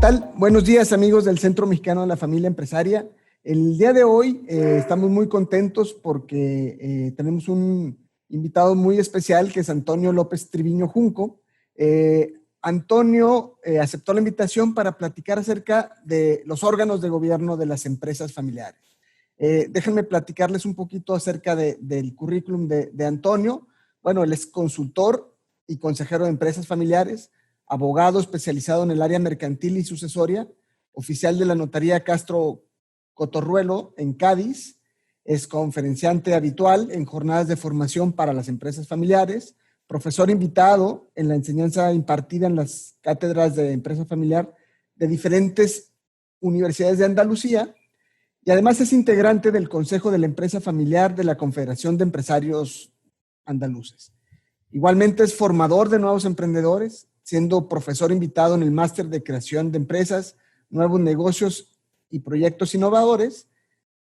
tal? Buenos días, amigos del Centro Mexicano de la Familia Empresaria. El día de hoy estamos muy contentos porque tenemos un invitado muy especial que es Antonio López Triviño Junco. Antonio aceptó la invitación para platicar acerca de los órganos de gobierno de las empresas familiares. Déjenme platicarles un poquito acerca del currículum de Antonio. Bueno, él es consultor y consejero de empresas familiares, abogado especializado en el área mercantil y sucesoria, oficial de la Notaría Castro Cotorruelo en Cádiz, es conferenciante habitual en jornadas de formación para las empresas familiares, profesor invitado en la enseñanza impartida en las cátedras de empresa familiar de diferentes universidades de Andalucía, y además es integrante del Consejo de la Empresa Familiar de la Confederación de Empresarios Andaluces. Igualmente es formador de nuevos emprendedores, siendo profesor invitado en el Máster de Creación de Empresas, Nuevos Negocios y Proyectos Innovadores,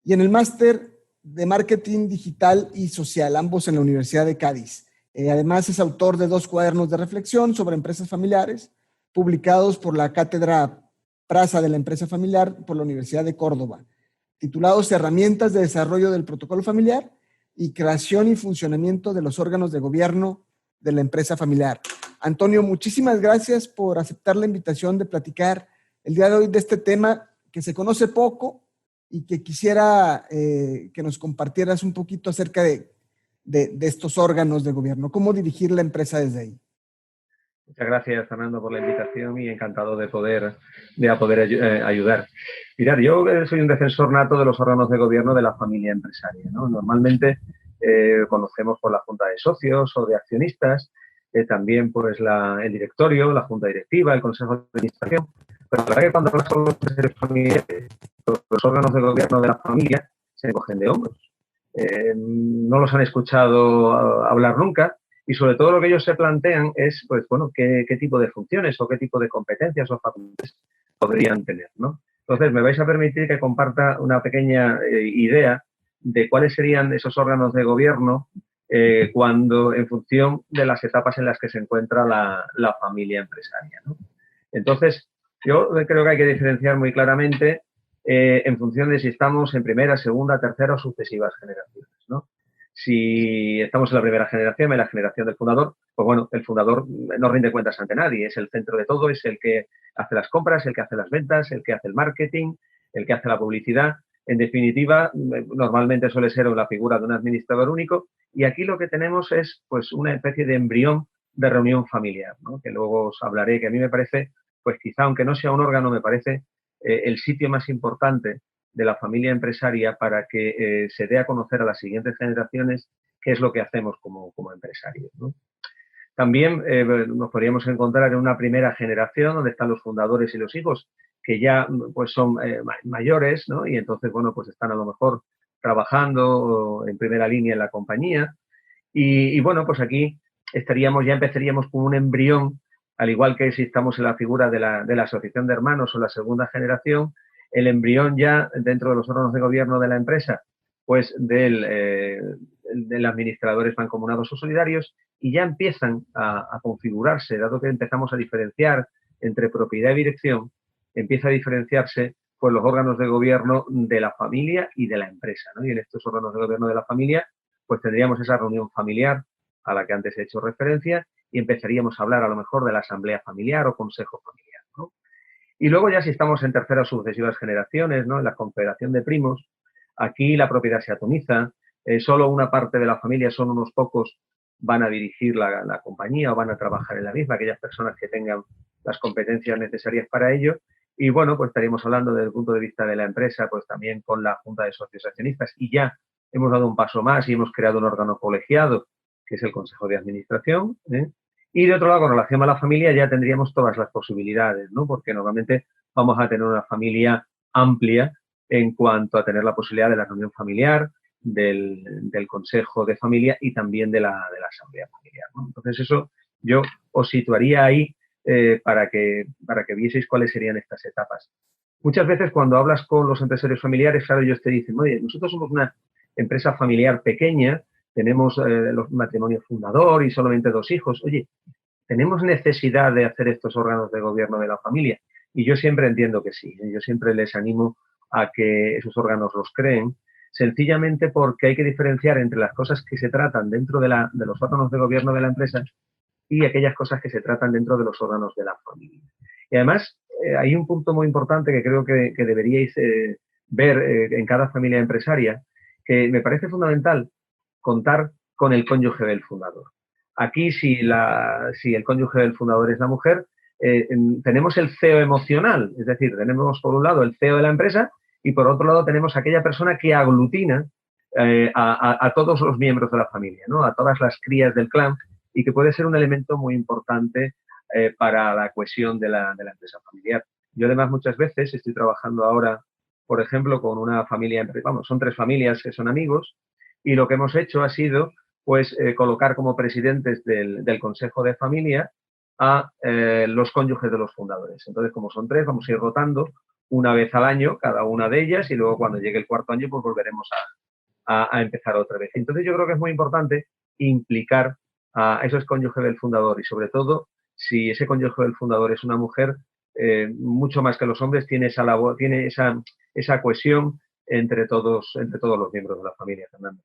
y en el Máster de Marketing Digital y Social, ambos en la Universidad de Cádiz. Además es autor de 2 cuadernos de reflexión sobre empresas familiares, publicados por la Cátedra Praza de la Empresa Familiar por la Universidad de Córdoba, titulados Herramientas de Desarrollo del Protocolo Familiar y Creación y Funcionamiento de los Órganos de Gobierno de la Empresa Familiar. Antonio, muchísimas gracias por aceptar la invitación de platicar el día de hoy de este tema que se conoce poco y que quisiera que nos compartieras un poquito acerca de estos órganos de gobierno, cómo dirigir la empresa desde ahí. Muchas gracias, Fernando, por la invitación y encantado de poder ayudar. Mirad, yo soy un defensor nato de los órganos de gobierno de la familia empresaria, ¿no? Normalmente conocemos por la junta de socios o de accionistas, también pues el directorio, la junta directiva, el consejo de administración. Pero la verdad que cuando hablamos con los empresarios familiares, los órganos de gobierno de la familia se encogen de hombros. No los han escuchado hablar nunca. Y sobre todo lo que ellos se plantean es, pues bueno, qué tipo de funciones o qué tipo de competencias o facultades podrían tener, ¿no? Entonces, me vais a permitir que comparta una pequeña idea de cuáles serían esos órganos de gobierno cuando, en función de las etapas en las que se encuentra la familia empresaria, ¿no? Entonces, yo creo que hay que diferenciar muy claramente en función de si estamos en primera, segunda, tercera o sucesivas generaciones, ¿no? Si estamos en la primera generación, en la generación del fundador, pues bueno, el fundador no rinde cuentas ante nadie, es el centro de todo, es el que hace las compras, el que hace las ventas, el que hace el marketing, el que hace la publicidad. En definitiva, normalmente suele ser la figura de un administrador único y aquí lo que tenemos es pues una especie de embrión de reunión familiar, ¿no? Que luego os hablaré, que a mí me parece, pues quizá aunque no sea un órgano, me parece el sitio más importante de la familia empresaria para que se dé a conocer a las siguientes generaciones qué es lo que hacemos como empresarios, ¿no? También nos podríamos encontrar en una primera generación donde están los fundadores y los hijos que ya pues son mayores, ¿no? Y entonces, bueno, pues están a lo mejor trabajando en primera línea en la compañía y bueno, pues aquí ya empezaríamos con un embrión, al igual que si estamos en la figura de la asociación de hermanos o la segunda generación, el embrión ya dentro de los órganos de gobierno de la empresa, pues del administradores mancomunados o solidarios, y ya empiezan a configurarse, dado que empezamos a diferenciar entre propiedad y dirección, empieza a diferenciarse pues los órganos de gobierno de la familia y de la empresa, ¿no? Y en estos órganos de gobierno de la familia, pues tendríamos esa reunión familiar a la que antes he hecho referencia y empezaríamos a hablar a lo mejor de la asamblea familiar o consejo familiar, ¿no? Y luego ya si estamos en terceras o sucesivas generaciones, ¿no? En la confederación de primos, aquí la propiedad se atomiza, solo una parte de la familia, son unos pocos, van a dirigir la compañía o van a trabajar en la misma, aquellas personas que tengan las competencias necesarias para ello. Y bueno, pues estaríamos hablando desde el punto de vista de la empresa, pues también con la Junta de Socios Accionistas y ya hemos dado un paso más y hemos creado un órgano colegiado, que es el Consejo de Administración, ¿eh? Y de otro lado, con relación a la familia, ya tendríamos todas las posibilidades, ¿no? Porque normalmente vamos a tener una familia amplia en cuanto a tener la posibilidad de la reunión familiar, del consejo de familia y también de la asamblea familiar, ¿no? Entonces, eso yo os situaría ahí para que vieseis cuáles serían estas etapas. Muchas veces cuando hablas con los empresarios familiares, claro, ellos te dicen, oye, nosotros somos una empresa familiar pequeña, tenemos los matrimonios fundador y solamente 2 hijos. Oye, ¿tenemos necesidad de hacer estos órganos de gobierno de la familia? Y yo siempre entiendo que sí. Yo siempre les animo a que esos órganos los creen, sencillamente porque hay que diferenciar entre las cosas que se tratan dentro de los órganos de gobierno de la empresa y aquellas cosas que se tratan dentro de los órganos de la familia. Y además, hay un punto muy importante que creo que deberíais ver en cada familia empresaria, que me parece fundamental contar con el cónyuge del fundador. Aquí, si el cónyuge del fundador es la mujer, tenemos el CEO emocional, es decir, tenemos por un lado el CEO de la empresa y por otro lado tenemos aquella persona que aglutina a todos los miembros de la familia, ¿no? A todas las crías del clan, y que puede ser un elemento muy importante para la cohesión de la empresa familiar. Yo además muchas veces estoy trabajando ahora, por ejemplo, con una familia, vamos, son 3 familias que son amigos, y lo que hemos hecho ha sido pues colocar como presidentes del Consejo de Familia a los cónyuges de los fundadores. Entonces, como son 3, vamos a ir rotando una vez al año cada una de ellas, y luego cuando llegue el 4.º año pues volveremos a empezar otra vez. Entonces yo creo que es muy importante implicar a esos cónyuges del fundador, y sobre todo si ese cónyuge del fundador es una mujer, mucho más que los hombres, tiene esa labor, tiene esa cohesión entre todos los miembros de la familia, Fernando.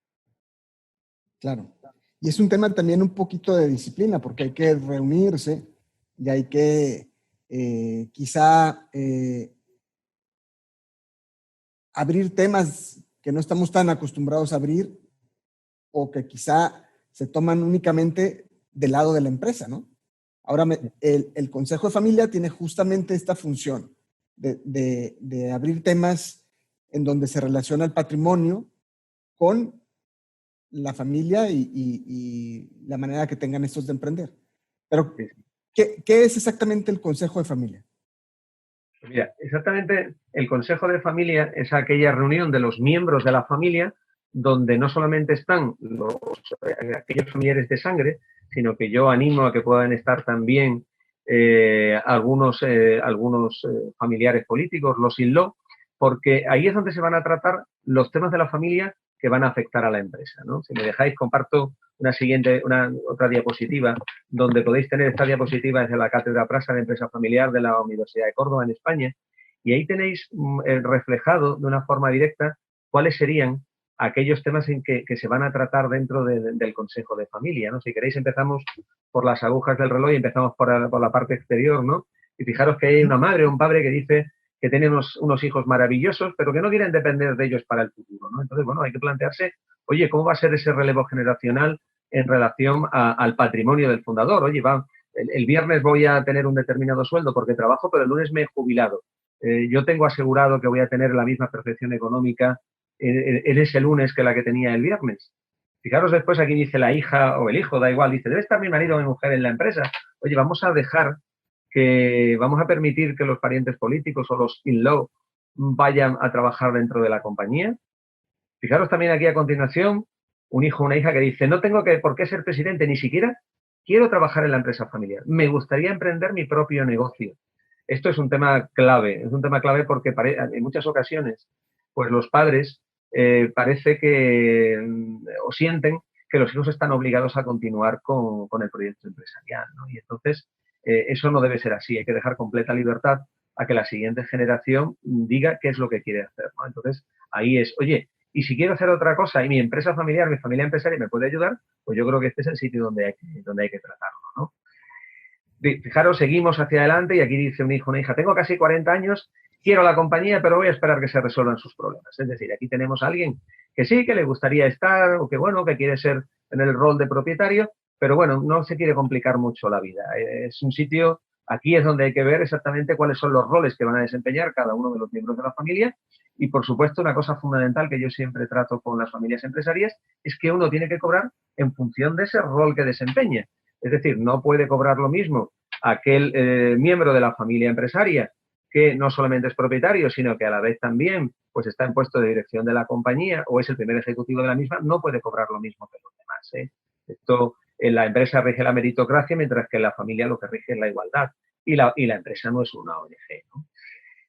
Claro. Y es un tema también un poquito de disciplina, porque hay que reunirse y hay que quizá abrir temas que no estamos tan acostumbrados a abrir, o que quizá se toman únicamente del lado de la empresa, ¿no? Ahora, el Consejo de Familia tiene justamente esta función de abrir temas en donde se relaciona el patrimonio con la familia y la manera que tengan estos de emprender. Pero, ¿qué es exactamente el Consejo de Familia? Mira, exactamente, el Consejo de Familia es aquella reunión de los miembros de la familia donde no solamente están aquellos familiares de sangre, sino que yo animo a que puedan estar también algunos familiares políticos, los in-law, porque ahí es donde se van a tratar los temas de la familia que van a afectar a la empresa, ¿no? Si me dejáis, comparto otra diapositiva, donde podéis tener esta diapositiva desde la Cátedra Prasa de Empresa Familiar de la Universidad de Córdoba, en España, y ahí tenéis reflejado de una forma directa cuáles serían aquellos temas en que se van a tratar dentro del Consejo de Familia, ¿no? Si queréis, empezamos por las agujas del reloj y empezamos por la parte exterior, ¿no? Y fijaros que hay una madre o un padre que dice que tienen unos hijos maravillosos, pero que no quieren depender de ellos para el futuro, ¿no? Entonces, bueno, hay que plantearse, oye, ¿cómo va a ser ese relevo generacional en relación al patrimonio del fundador? Oye, el viernes voy a tener un determinado sueldo porque trabajo, pero el lunes me he jubilado. Yo tengo asegurado que voy a tener la misma perfección económica en ese lunes que la que tenía el viernes. Fijaros después, aquí dice la hija o el hijo, da igual, dice, debe estar mi marido o mi mujer en la empresa. Oye, vamos a permitir que los parientes políticos o los in-law vayan a trabajar dentro de la compañía. Fijaros también aquí a continuación, un hijo o una hija que dice, no tengo por qué ser presidente, ni siquiera quiero trabajar en la empresa familiar. Me gustaría emprender mi propio negocio. Esto es un tema clave porque en muchas ocasiones, pues los padres parece que o sienten que los hijos están obligados a continuar con el proyecto empresarial, ¿no? Y entonces eso no debe ser así. Hay que dejar completa libertad a que la siguiente generación diga qué es lo que quiere hacer, ¿no? Entonces ahí es, oye, y si quiero hacer otra cosa y mi empresa familiar, mi familia empresaria me puede ayudar, pues yo creo que este es el sitio donde hay que tratarlo, ¿no? Fijaros, seguimos hacia adelante y aquí dice un hijo, una hija, tengo casi 40 años, quiero la compañía, pero voy a esperar que se resuelvan sus problemas. Es decir, aquí tenemos a alguien que sí, que le gustaría estar o que, bueno, que quiere ser en el rol de propietario, pero bueno, no se quiere complicar mucho la vida. Es un sitio, aquí es donde hay que ver exactamente cuáles son los roles que van a desempeñar cada uno de los miembros de la familia. Y, por supuesto, una cosa fundamental que yo siempre trato con las familias empresarias es que uno tiene que cobrar en función de ese rol que desempeña. Es decir, no puede cobrar lo mismo aquel miembro de la familia empresaria que no solamente es propietario, sino que a la vez también pues está en puesto de dirección de la compañía o es el primer ejecutivo de la misma, no puede cobrar lo mismo que los demás, ¿eh? Esto, en la empresa rige la meritocracia, mientras que en la familia lo que rige es la igualdad. Y la empresa no es una ONG, ¿no?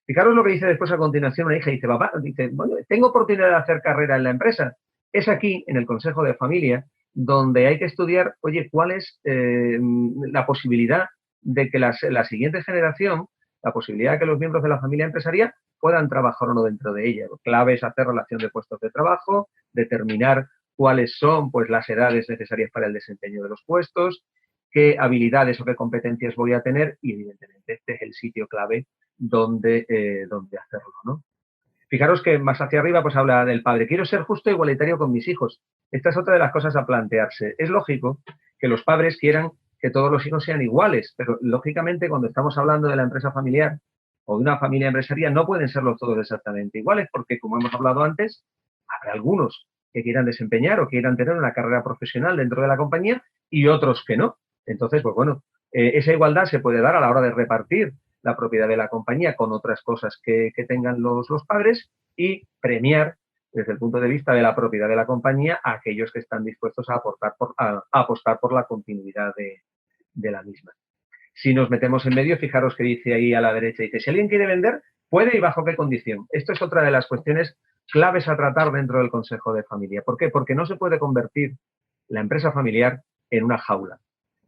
Fijaros lo que dice después a continuación una hija, dice, papá, dice, bueno, tengo oportunidad de hacer carrera en la empresa. Es aquí, en el Consejo de Familia, donde hay que estudiar, oye, cuál es la posibilidad de que la siguiente generación la posibilidad de que los miembros de la familia empresarial puedan trabajar o no dentro de ella. Lo clave es hacer relación de puestos de trabajo, determinar cuáles son pues, las edades necesarias para el desempeño de los puestos, qué habilidades o qué competencias voy a tener y, evidentemente, este es el sitio clave donde hacerlo, ¿no? Fijaros que más hacia arriba pues habla del padre. Quiero ser justo e igualitario con mis hijos. Esta es otra de las cosas a plantearse. Es lógico que los padres quieran que todos los hijos sean iguales, pero lógicamente cuando estamos hablando de la empresa familiar o de una familia empresarial no pueden serlos todos exactamente iguales porque, como hemos hablado antes, habrá algunos que quieran desempeñar o quieran tener una carrera profesional dentro de la compañía y otros que no. Entonces, pues bueno, esa igualdad se puede dar a la hora de repartir la propiedad de la compañía con otras cosas que tengan los padres y premiar desde el punto de vista de la propiedad de la compañía a aquellos que están dispuestos a apostar por la continuidad de la misma. Si nos metemos en medio, fijaros que dice ahí a la derecha, dice, si alguien quiere vender, puede y bajo qué condición. Esto es otra de las cuestiones claves a tratar dentro del Consejo de Familia. ¿Por qué? Porque no se puede convertir la empresa familiar en una jaula.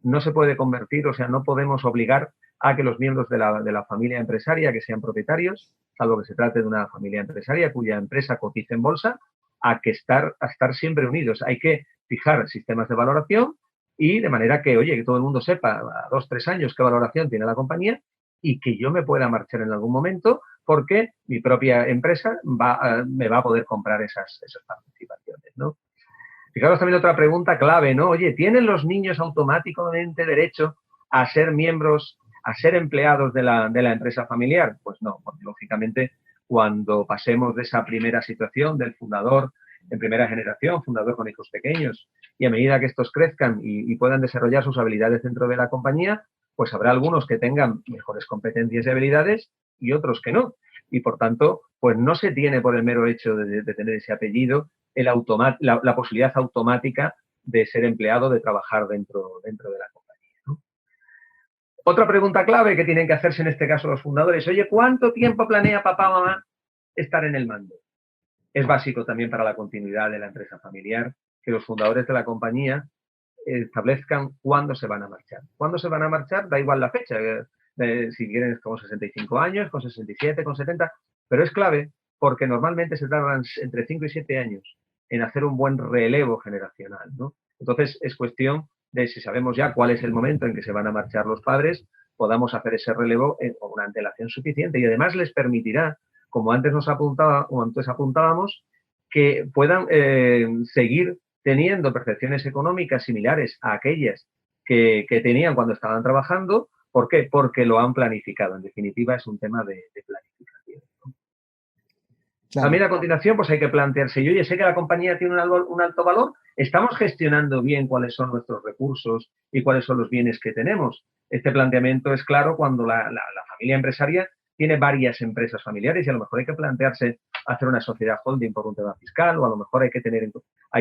No se puede convertir, o sea, no podemos obligar a que los miembros de la familia empresaria que sean propietarios, salvo que se trate de una familia empresaria cuya empresa cotiza en bolsa, a estar siempre unidos. Hay que fijar sistemas de valoración y de manera que, oye, que todo el mundo sepa a 2 o 3 años qué valoración tiene la compañía y que yo me pueda marchar en algún momento porque mi propia empresa me va a poder comprar esas participaciones, ¿no? Fijaros también otra pregunta clave, ¿no? Oye, ¿tienen los niños automáticamente derecho a ser miembros, a ser empleados de la empresa familiar? Pues no, porque lógicamente cuando pasemos de esa primera situación del fundador en primera generación, fundador con hijos pequeños, y a medida que estos crezcan y puedan desarrollar sus habilidades dentro de la compañía, pues habrá algunos que tengan mejores competencias y habilidades y otros que no. Y por tanto, pues no se tiene por el mero hecho de tener ese apellido la posibilidad automática de ser empleado, de trabajar dentro de la compañía, ¿no? Otra pregunta clave que tienen que hacerse en este caso los fundadores, oye, ¿cuánto tiempo planea papá o mamá estar en el mando? Es básico también para la continuidad de la empresa familiar que los fundadores de la compañía establezcan cuándo se van a marchar. ¿Cuándo se van a marchar? Da igual la fecha, si quieren con 65 años, con 67, con 70, pero es clave porque normalmente se tardan entre 5 y 7 años en hacer un buen relevo generacional, ¿no? Entonces, es cuestión de si sabemos ya cuál es el momento en que se van a marchar los padres, podamos hacer ese relevo con una antelación suficiente y además les permitirá, como antes apuntábamos, que puedan seguir teniendo percepciones económicas similares a aquellas que tenían cuando estaban trabajando. ¿Por qué? Porque lo han planificado. En definitiva, es un tema de planificación, ¿no? Claro. También a continuación, pues hay que plantearse, yo ya sé que la compañía tiene un alto valor, ¿estamos gestionando bien cuáles son nuestros recursos y cuáles son los bienes que tenemos? Este planteamiento es claro cuando la familia empresaria tiene varias empresas familiares y a lo mejor hay que plantearse hacer una sociedad holding por un tema fiscal o a lo mejor hay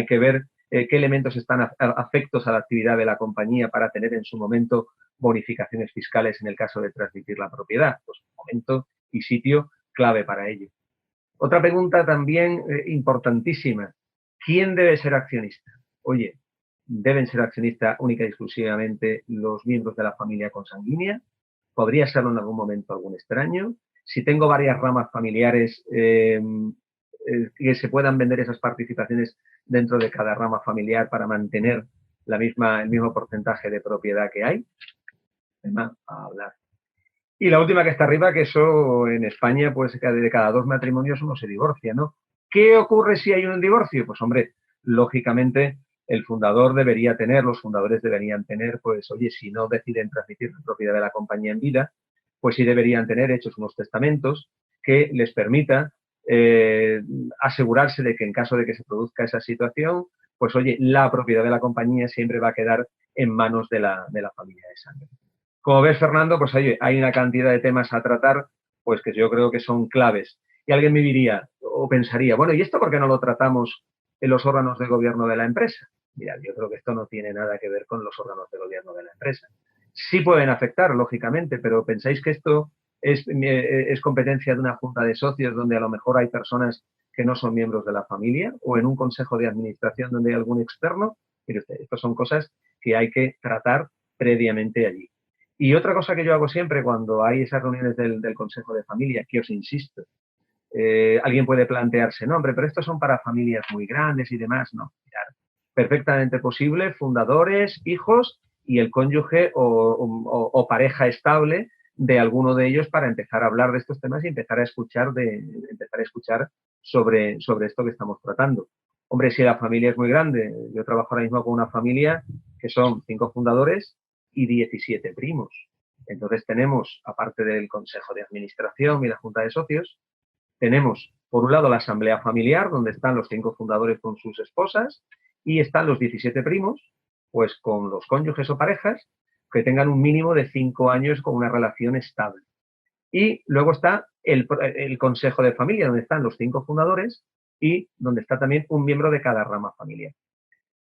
que ver qué elementos están afectos a la actividad de la compañía para tener en su momento bonificaciones fiscales en el caso de transmitir la propiedad. Pues momento y sitio clave para ello. Otra pregunta también importantísima. ¿Quién debe ser accionista? Oye, ¿deben ser accionistas única y exclusivamente los miembros de la familia consanguínea? ¿Podría serlo en algún momento algún extraño? Si tengo varias ramas familiares, que se puedan vender esas participaciones dentro de cada rama familiar para mantener el mismo porcentaje de propiedad que hay. Además, a hablar. Y la última que está arriba, que eso en España, pues de cada 2 matrimonios uno se divorcia, ¿no? ¿Qué ocurre si hay un divorcio? Pues hombre, lógicamente los fundadores deberían tener, pues oye, si no deciden transmitir la propiedad de la compañía en vida, pues sí deberían tener hechos unos testamentos que les permita asegurarse de que en caso de que se produzca esa situación, pues oye, la propiedad de la compañía siempre va a quedar en manos de la familia de sangre. Como ves, Fernando, pues hay una cantidad de temas a tratar, pues que yo creo que son claves. Y alguien me diría o pensaría, bueno, ¿y esto por qué no lo tratamos en los órganos de gobierno de la empresa? Mira, yo creo que esto no tiene nada que ver con los órganos de gobierno de la empresa. Sí pueden afectar, lógicamente, pero ¿pensáis que esto es competencia de una junta de socios donde a lo mejor hay personas que no son miembros de la familia o en un consejo de administración donde hay algún externo? Mire usted, estas son cosas que hay que tratar previamente allí. Y otra cosa que yo hago siempre cuando hay esas reuniones del Consejo de Familia, que os insisto, alguien puede plantearse, no, hombre, pero estos son para familias muy grandes y demás. No, mirad, perfectamente posible, fundadores, hijos y el cónyuge o pareja estable de alguno de ellos para empezar a hablar de estos temas y empezar a escuchar, sobre esto que estamos tratando. Hombre, si la familia es muy grande, yo trabajo ahora mismo con una familia que son 5 fundadores y 17 primos. Entonces tenemos, aparte del Consejo de Administración y la Junta de Socios, tenemos, por un lado, la asamblea familiar, donde están los 5 fundadores con sus esposas, y están los 17 primos, pues con los cónyuges o parejas que tengan un mínimo de 5 años con una relación estable. Y luego está el consejo de familia, donde están los 5 fundadores y donde está también un miembro de cada rama familiar.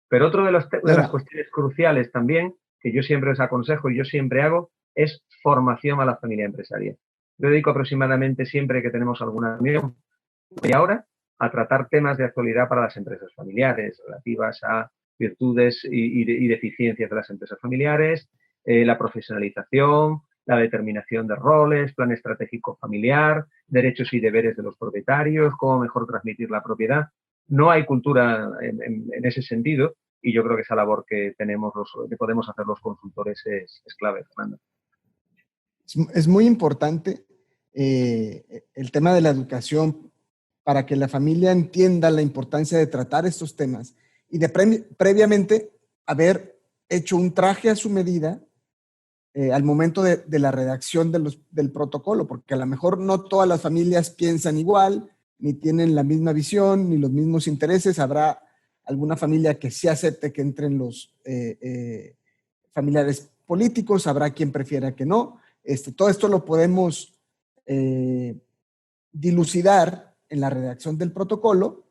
Pero otro de las Claro. cuestiones cruciales también, que yo siempre os aconsejo y yo siempre hago, es formación a la familia empresaria. Yo dedico aproximadamente siempre que tenemos alguna reunión, media hora, a tratar temas de actualidad para las empresas familiares, relativas a virtudes y deficiencias de las empresas familiares, la profesionalización, la determinación de roles, plan estratégico familiar, derechos y deberes de los propietarios, cómo mejor transmitir la propiedad. No hay cultura en ese sentido y yo creo que esa labor que que podemos hacer los consultores es clave, Fernando. Es muy importante el tema de la educación para que la familia entienda la importancia de tratar estos temas y de previamente haber hecho un traje a su medida al momento de la redacción del protocolo, porque a lo mejor no todas las familias piensan igual, ni tienen la misma visión, ni los mismos intereses. Habrá alguna familia que sí acepte que entren los familiares políticos, habrá quien prefiera que no. Todo esto lo podemos dilucidar en la redacción del protocolo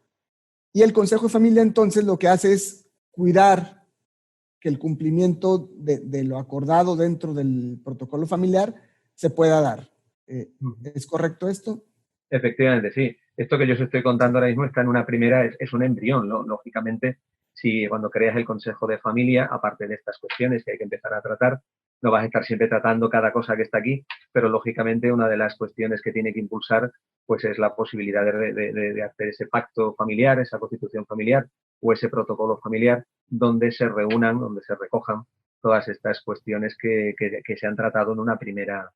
y el Consejo de Familia entonces lo que hace es cuidar que el cumplimiento de lo acordado dentro del protocolo familiar se pueda dar. ¿Es correcto esto? Efectivamente, sí. Esto que yo os estoy contando ahora mismo está en una primera, es un embrión, ¿no? Lógicamente, si cuando creas el Consejo de Familia, aparte de estas cuestiones que hay que empezar a tratar, no vas a estar siempre tratando cada cosa que está aquí, pero lógicamente una de las cuestiones que tiene que impulsar pues es la posibilidad de hacer ese pacto familiar, esa constitución familiar o ese protocolo familiar donde se reúnan, donde se recojan todas estas cuestiones que se han tratado en una primera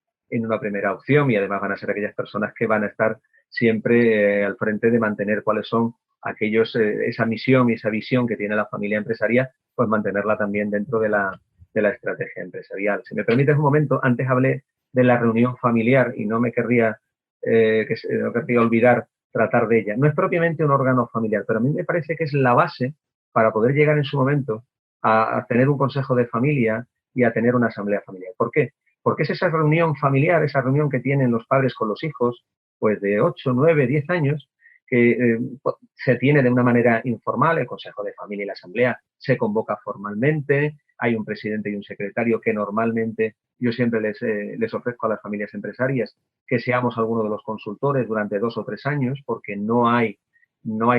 opción y además van a ser aquellas personas que van a estar siempre al frente de mantener cuáles son aquellos, esa misión y esa visión que tiene la familia empresaria, pues mantenerla también dentro de la estrategia empresarial. Si me permites un momento, antes hablé de la reunión familiar y no querría olvidar tratar de ella. No es propiamente un órgano familiar, pero a mí me parece que es la base para poder llegar en su momento a tener un consejo de familia y a tener una asamblea familiar. ¿Por qué? Porque es esa reunión familiar, esa reunión que tienen los padres con los hijos, pues de 8, 9, 10 años, que se tiene de una manera informal, el Consejo de Familia y la Asamblea se convoca formalmente, hay un presidente y un secretario que normalmente yo siempre les ofrezco a las familias empresarias que seamos algunos de los consultores durante 2 o 3 años, porque no hay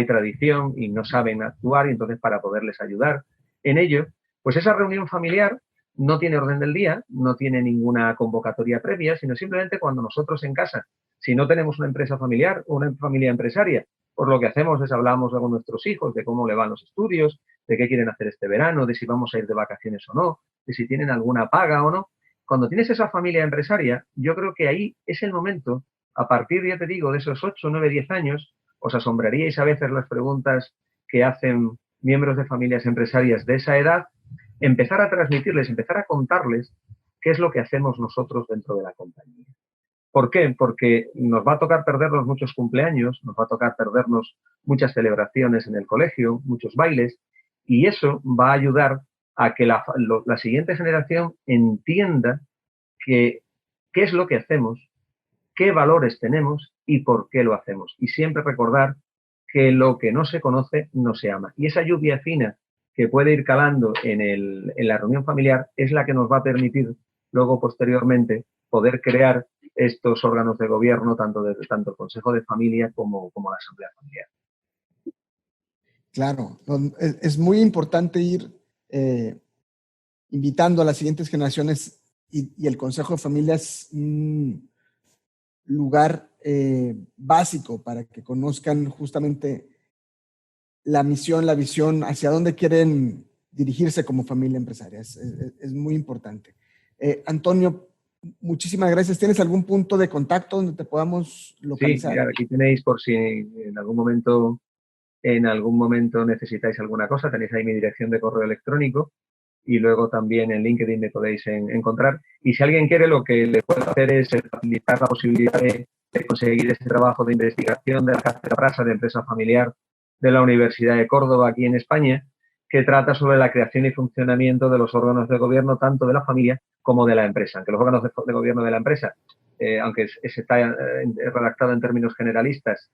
tradición y no saben actuar, y entonces para poderles ayudar en ello, pues esa reunión familiar no tiene orden del día, no tiene ninguna convocatoria previa, sino simplemente cuando nosotros en casa, si no tenemos una empresa familiar o una familia empresaria, pues lo que hacemos es hablamos con nuestros hijos de cómo le van los estudios, de qué quieren hacer este verano, de si vamos a ir de vacaciones o no, de si tienen alguna paga o no. Cuando tienes esa familia empresaria, yo creo que ahí es el momento, a partir, ya te digo, de esos 8, 9, 10 años, os asombraríais a veces las preguntas que hacen miembros de familias empresarias de esa edad, empezar a transmitirles, empezar a contarles qué es lo que hacemos nosotros dentro de la compañía. ¿Por qué? Porque nos va a tocar perdernos muchos cumpleaños, nos va a tocar perdernos muchas celebraciones en el colegio, muchos bailes, y eso va a ayudar a que la siguiente generación entienda qué es lo que hacemos, qué valores tenemos y por qué lo hacemos. Y siempre recordar que lo que no se conoce no se ama. Y esa lluvia fina que puede ir calando en la reunión familiar es la que nos va a permitir luego, posteriormente, poder crear estos órganos de gobierno, tanto el Consejo de Familia como la Asamblea Familiar. Claro, es muy importante ir invitando a las siguientes generaciones y el Consejo de Familia es un lugar básico para que conozcan justamente la misión, la visión, hacia dónde quieren dirigirse como familia empresaria. Es muy importante. Antonio, muchísimas gracias. ¿Tienes algún punto de contacto donde te podamos Sí, localizar? mirad, aquí tenéis por si en algún momento necesitáis alguna cosa, tenéis ahí mi dirección de correo electrónico y luego también en LinkedIn me podéis encontrar. Y si alguien quiere, lo que le puedo hacer es facilitar la posibilidad de conseguir ese trabajo de investigación de la Cátedra Brasa de Empresa Familiar de la Universidad de Córdoba, aquí en España, que trata sobre la creación y funcionamiento de los órganos de gobierno, tanto de la familia como de la empresa. Aunque los órganos de gobierno de la empresa, aunque está redactado en términos generalistas,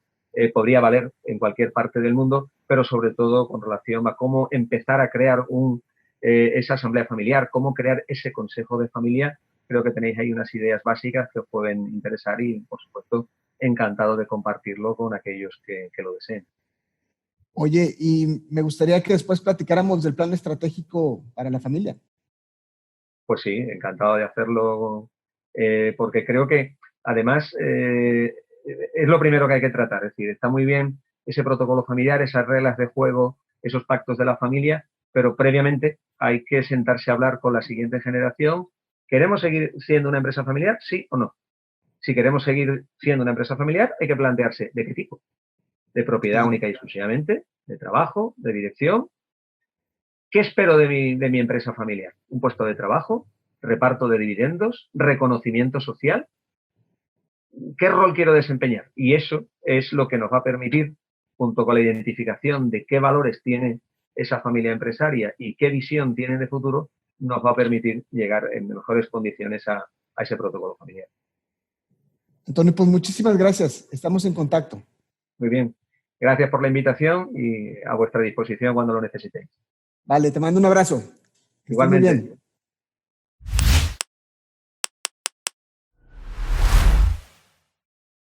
podría valer en cualquier parte del mundo, pero sobre todo con relación a cómo empezar a crear esa asamblea familiar, cómo crear ese consejo de familia. Creo que tenéis ahí unas ideas básicas que os pueden interesar y, por supuesto, encantado de compartirlo con aquellos que lo deseen. Oye, y me gustaría que después platicáramos del plan estratégico para la familia. Pues sí, encantado de hacerlo, porque creo que además es lo primero que hay que tratar. Es decir, está muy bien ese protocolo familiar, esas reglas de juego, esos pactos de la familia, pero previamente hay que sentarse a hablar con la siguiente generación. ¿Queremos seguir siendo una empresa familiar? ¿Sí o no? Si queremos seguir siendo una empresa familiar, hay que plantearse de qué tipo. De propiedad Claro. única y exclusivamente, de trabajo, de dirección. ¿Qué espero de mi empresa familiar? Un puesto de trabajo, reparto de dividendos, reconocimiento social. ¿Qué rol quiero desempeñar? Y eso es lo que nos va a permitir, junto con la identificación de qué valores tiene esa familia empresaria y qué visión tiene de futuro, nos va a permitir llegar en mejores condiciones a ese protocolo familiar. Antonio, pues muchísimas gracias. Estamos en contacto. Muy bien. Gracias por la invitación y a vuestra disposición cuando lo necesitéis. Vale, te mando un abrazo. Que estés muy Igualmente. bien.